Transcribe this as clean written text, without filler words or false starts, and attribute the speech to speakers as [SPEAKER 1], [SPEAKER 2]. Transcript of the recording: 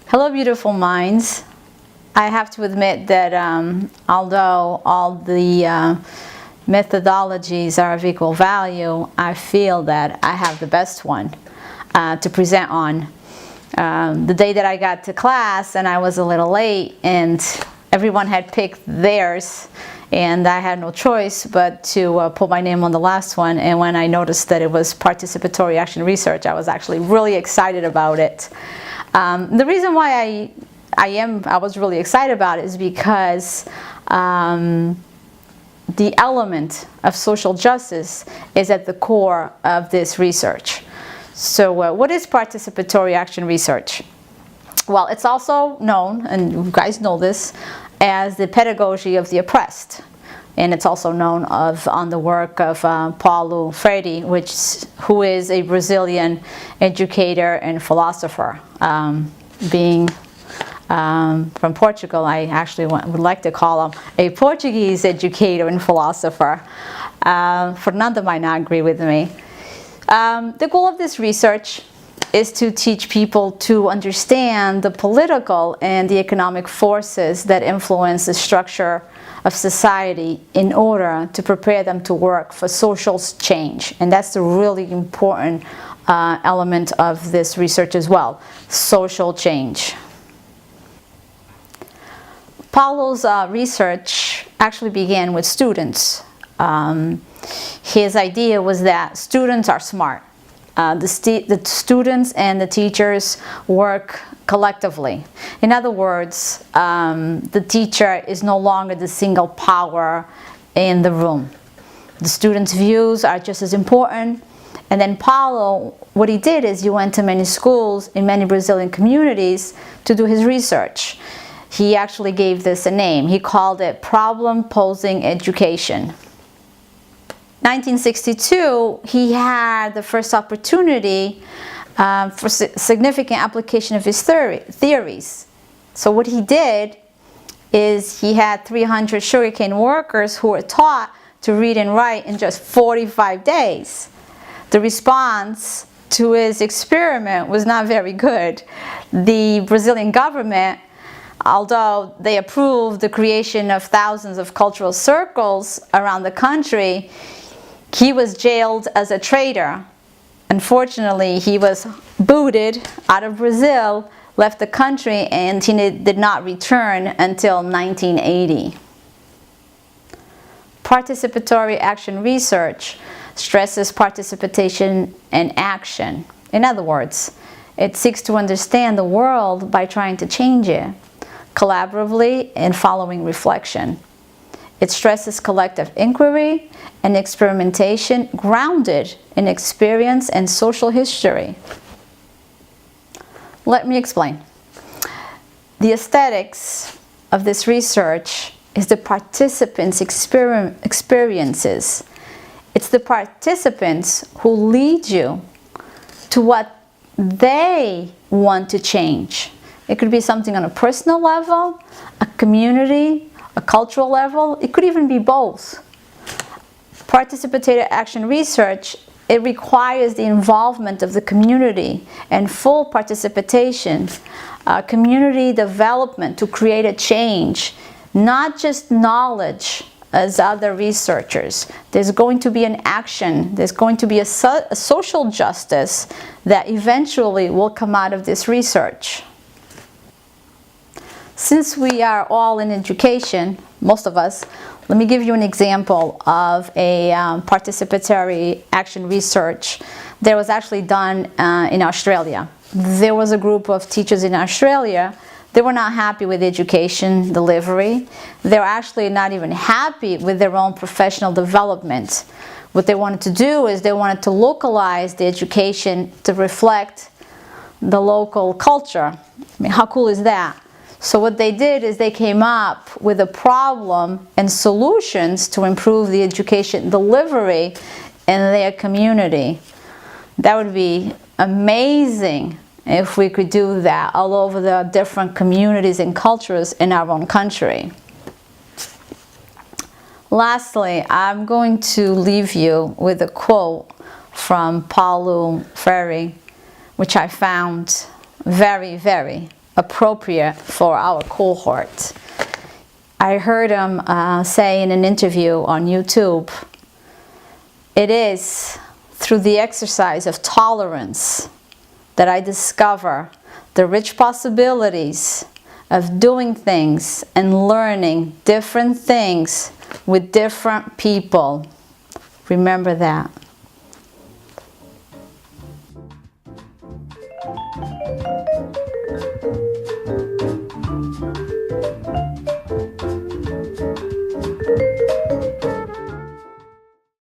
[SPEAKER 1] Hello, beautiful minds. I have to admit that although all the methodologies are of equal value, I feel that I have the best one to present on. The day that I got to class and I was a little late and everyone had picked theirs and I had no choice but to put my name on the last one, and when I noticed that it was participatory action research, I was actually really excited about it. The reason why I was really excited about it is because the element of social justice is at the core of this research. So what is participatory action research? Well, it's also known, and you guys know this, as the pedagogy of the oppressed. And it's also known on the work of Paulo, who is a Brazilian educator and philosopher. Being from Portugal, I actually would like to call him a Portuguese educator and philosopher. Fernanda might not agree with me. The goal of this research is to teach people to understand the political and the economic forces that influence the structure of society in order to prepare them to work for social change. And that's the really important element of this research as well, social change. Paulo's research actually began with students. His idea was that students are smart. The students and the teachers work collectively. In other words, the teacher is no longer the single power in the room. The students' views are just as important. And then Paulo, what he did is he went to many schools in many Brazilian communities to do his research. He actually gave this a name. He called it problem-posing education. 1962, he had the first opportunity for significant application of his theories. So what he did is he had 300 sugarcane workers who were taught to read and write in just 45 days. The response to his experiment was not very good. The Brazilian government, although they approved the creation of thousands of cultural circles around the country, he was jailed as a traitor. Unfortunately, he was booted out of Brazil, left the country, and he did not return until 1980. Participatory action research stresses participation and action. In other words, it seeks to understand the world by trying to change it, collaboratively and following reflection. It stresses collective inquiry and experimentation grounded in experience and social history. Let me explain. The aesthetics of this research is the participants' experiences. It's the participants who lead you to what they want to change. It could be something on a personal level, a community, a cultural level. It could even be both. Participatory action research, it requires the involvement of the community and full participation, community development to create a change, not just knowledge as other researchers. There's going to be an action, there's going to be a social justice that eventually will come out of this research. Since we are all in education, most of us, let me give you an example of a participatory action research that was actually done in Australia. There was a group of teachers in Australia. They were not happy with education delivery. They were actually not even happy with their own professional development. What they wanted to do is they wanted to localize the education to reflect the local culture. I mean, how cool is that? So what they did is they came up with a problem and solutions to improve the education delivery in their community. That would be amazing if we could do that all over the different communities and cultures in our own country. Lastly, I'm going to leave you with a quote from Paulo, which I found very, very appropriate for our cohort. I heard him say in an interview on YouTube, "It is through the exercise of tolerance that I discover the rich possibilities of doing things and learning different things with different people." Remember that.